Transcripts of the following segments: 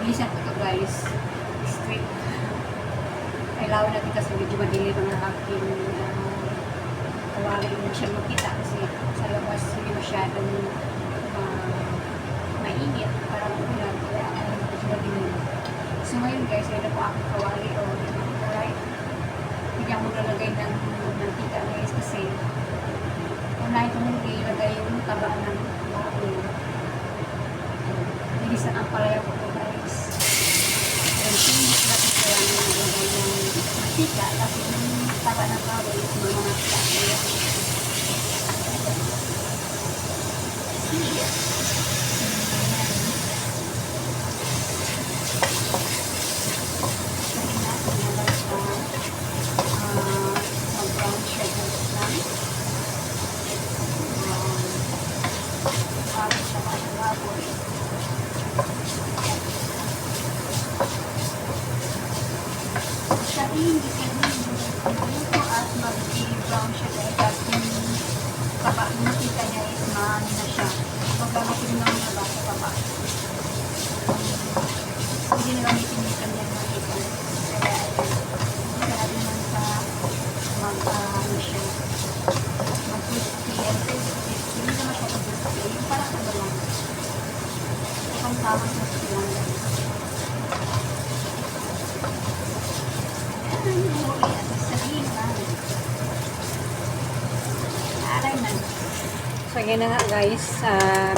Minsan ito guys, strict. Kailangan natin kasi medyo madilim ang aking kawali mo siya makita kasi sa labas hindi masyadong mainit. Parang ulan. Kaya medyo madilim. So ngayon guys, ayun na po aking kawali. Alright. Hindi ako lalagay ng mantika guys kasi unahin ko muna ilagay yung taba ng baboy. Nilisan ang palaya ko po guys. And sinus natin kaya nilagay ng mantika kasi yung taba ng baboy is mga mantika. Hindi ko at mag-brown siya guys at yung taba, nakita niya is maani na siya. Magkakasin lang niya ba sa taba. Hindi na gamitin niya kanyang makita. Kaya hindi ka natin lang sa mag-ano siya. Mag-crispy and crispy. Hindi naman siya mag-crispy. Yung parang ano lang. Ang tawag sa silang guys. So yan na nga guys,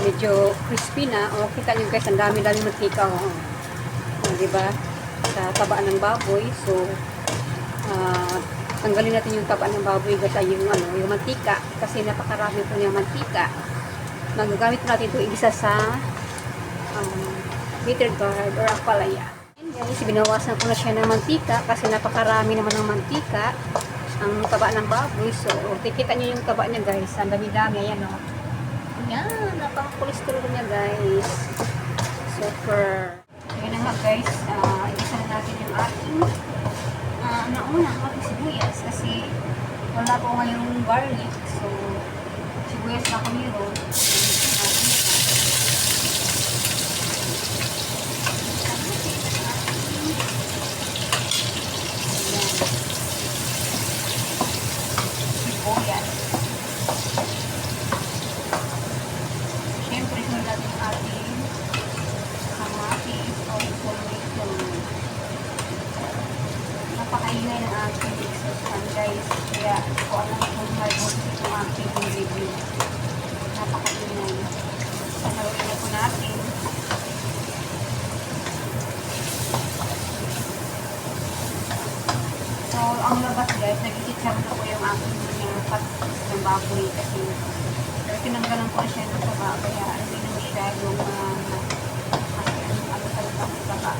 medyo crispy na. Kita nyo guys, ang dami-dami mantika. Diba? Sa taba ng baboy. So tanggalin natin yung taba ng baboy guys, ay yung mantika. Kasi napakarami po niyang mantika. Magagamit natin ito isa sa bitter gourd or ampalaya. Guys, binawasan ko na siya ng mantika kasi napakarami naman ng mantika ang taba ng baboy. So, tikita nyo yung taba niya guys. Ang dami-dami. Ayan o. Ayan. Napaka-cholesterol niya guys. Super. Ayan na nga guys. Igisa na natin yung ating nauna ang ating sibuyas kasi wala po ngayong garlic. So, sibuyas na ako meron. Siyempre, sunod natin yung ating kamatis o tomato. Napakaingay ng ating exhaust guys. Kaya kung ano kung mag-work itong ating review. Napakaingay. Sanawin na po natin. So, ang labas guys, nag-ikitsam na po yung aking patis ng baboy kasi tinanggalan ko siya ng taba kaya hindi na masyadong salita ng taba.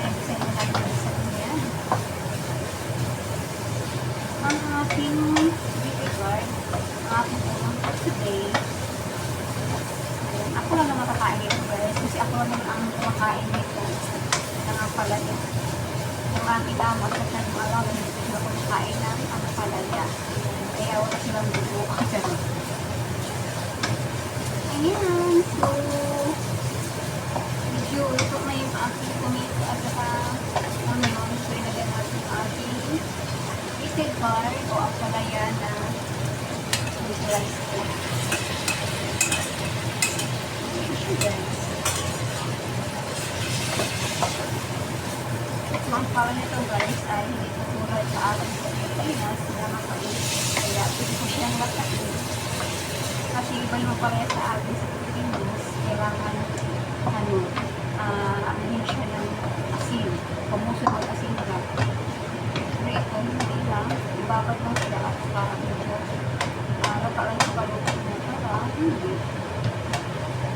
Isa na natin sa kanya. Ang aking bitter gourd, ang aking unang for today. Ako lang naman makakain nito guys kasi ako lang naman ang kumakain nito ng ampalaya. Yung aking amo at sa mga alam na hindi sila kumakain ng ampalaya. Kaya wala silang bubo. Ayan. So, medyo ito na yung aking tomato at saka onion. So, ilagyan natin yung ating bitter gourd o ampalaya na visualize ko. Ang pala nito guys ay hindi ko tulad sa akin sa Pilipinas na makain. Kaya pwede ko siyang lakain. Kasi iba yung pala sa akin sa Pilipinas. Kailangan amin siya ng asin. Pamusod mag-asin ka. Pero ito hindi lang. Ibabad lang sila at parang ito. Nakalaan ko pa rin na para hindi.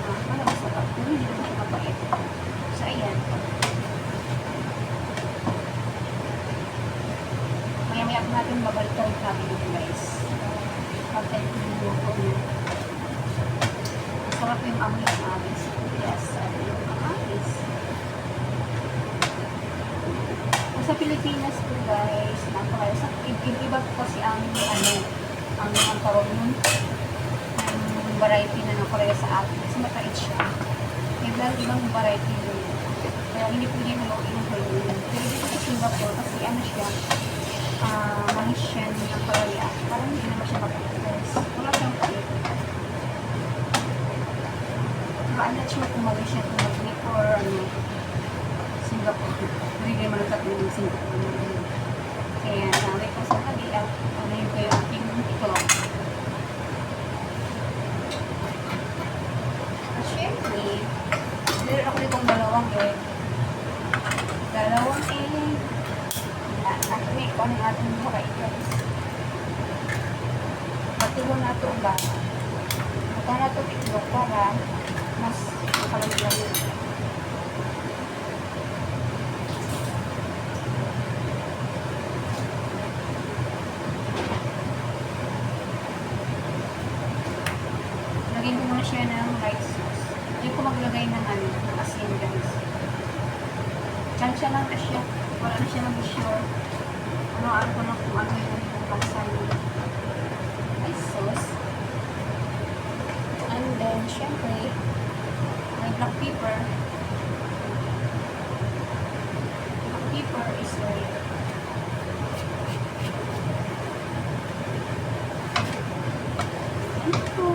Para masarap. Hindi naman siya mapait. So ayan. Maya-maya po natin babalikan kami dito guys. Pagkait ko yung luto niya. Masarap yung amoy ng amis. Yes, yung amis. Sa Pilipinas po guys, iba po kasi ang tawag nun, ang variety na nakulaya sa atin. Kasi mapait siya. Yung ibang variety din. Kaya hindi pwede haluin ng haluin. Pero dito sa Singapore, kasi ano siya, manis siya ng palaya. Parang hindi naman siya mapapagkas. Wala siyang pait. Pero I'm not sure kung Malaysia kung mag-make or Singapore. Hindi naman malutat ng Singapore. Kaya naway ko sa kanila, ano yung kayo aking ito. At syempre, meron ako ditong dalawang egg. Dalawang egg. At may kung ano ating buhay guys. Patulong na ito ba? Ito na ito itlog para mas makalamig-lamig. Lagyan ko muna siya ng light sauce. Hindi ko maglagay ng ng asin guys. Chansya lang na siya. Wala na siya mag-sure. Ano ko na kung ano yung lasa niya. Light sauce. And then, syempre, may black pepper. Black pepper is red. Ito.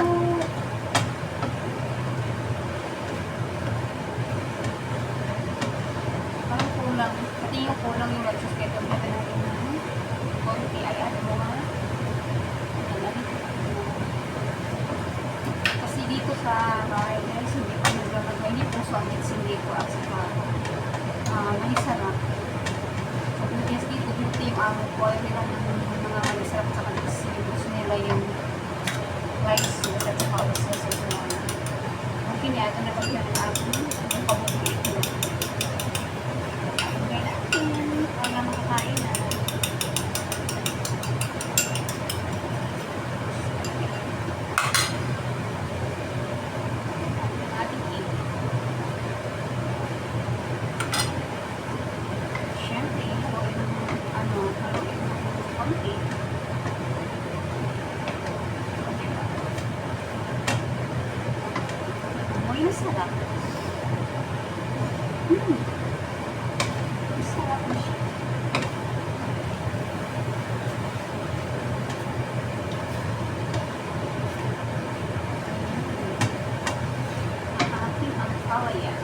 Parang kulang. Pati yung kulang yung red sauce. Kaya gamitin natin ng konti ay ano mga kasi dito sa bahay guys, hindi ko naglalagay. Hindi po solid, hindi ko at saka manisarap. So, yes, dito yung amo ko. Ayaw nila ng mga manisarap at saka gusto nila yung rice sauce at saka oil sauce. Okay niya, ito na pagyan ng ating yung pabuti ito. Okay natin. Wala makakain na. Ating egg. Siyempre, haluin ng konti. Amoy na sarap. Sarap na siya. Ang ating ampalaya.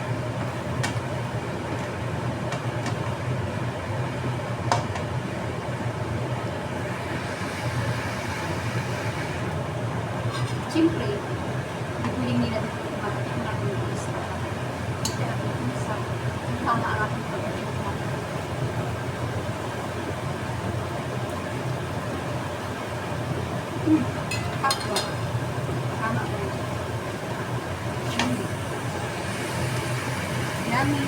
Siyempre, hindi pwedeng nila dito kumain natin yung isa. Hindi natin yung isa. Tama ang ating pagkain. Kapwa. Tama ba yun? Yummy. Yummy.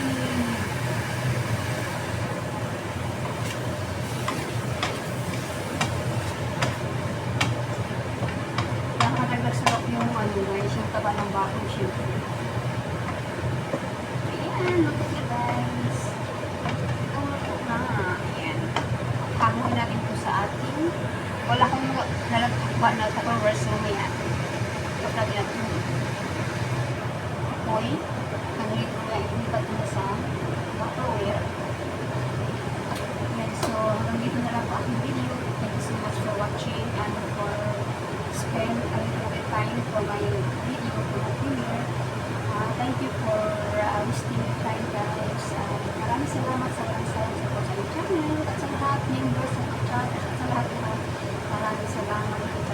Nakakadagdag sarap yung guys, yung taba ng baboy syempre. Ayan, look at guys. Ito na. Ayan. Hamuin natin ito sa ating. Wala akong nalagpa na Tupperware so maya. Tapos natin natin. Apoy. Hamuin ko na ilipat mo sa Tupperware. Ayan, so hanggang dito na lang po aking video. Thank you so much for watching and for spend a little bit time for my video for my premiere. Thank you for wasting your time guys. Maraming salamat sa channel at sa lahat members sa chat at sa lahat maraming salamat.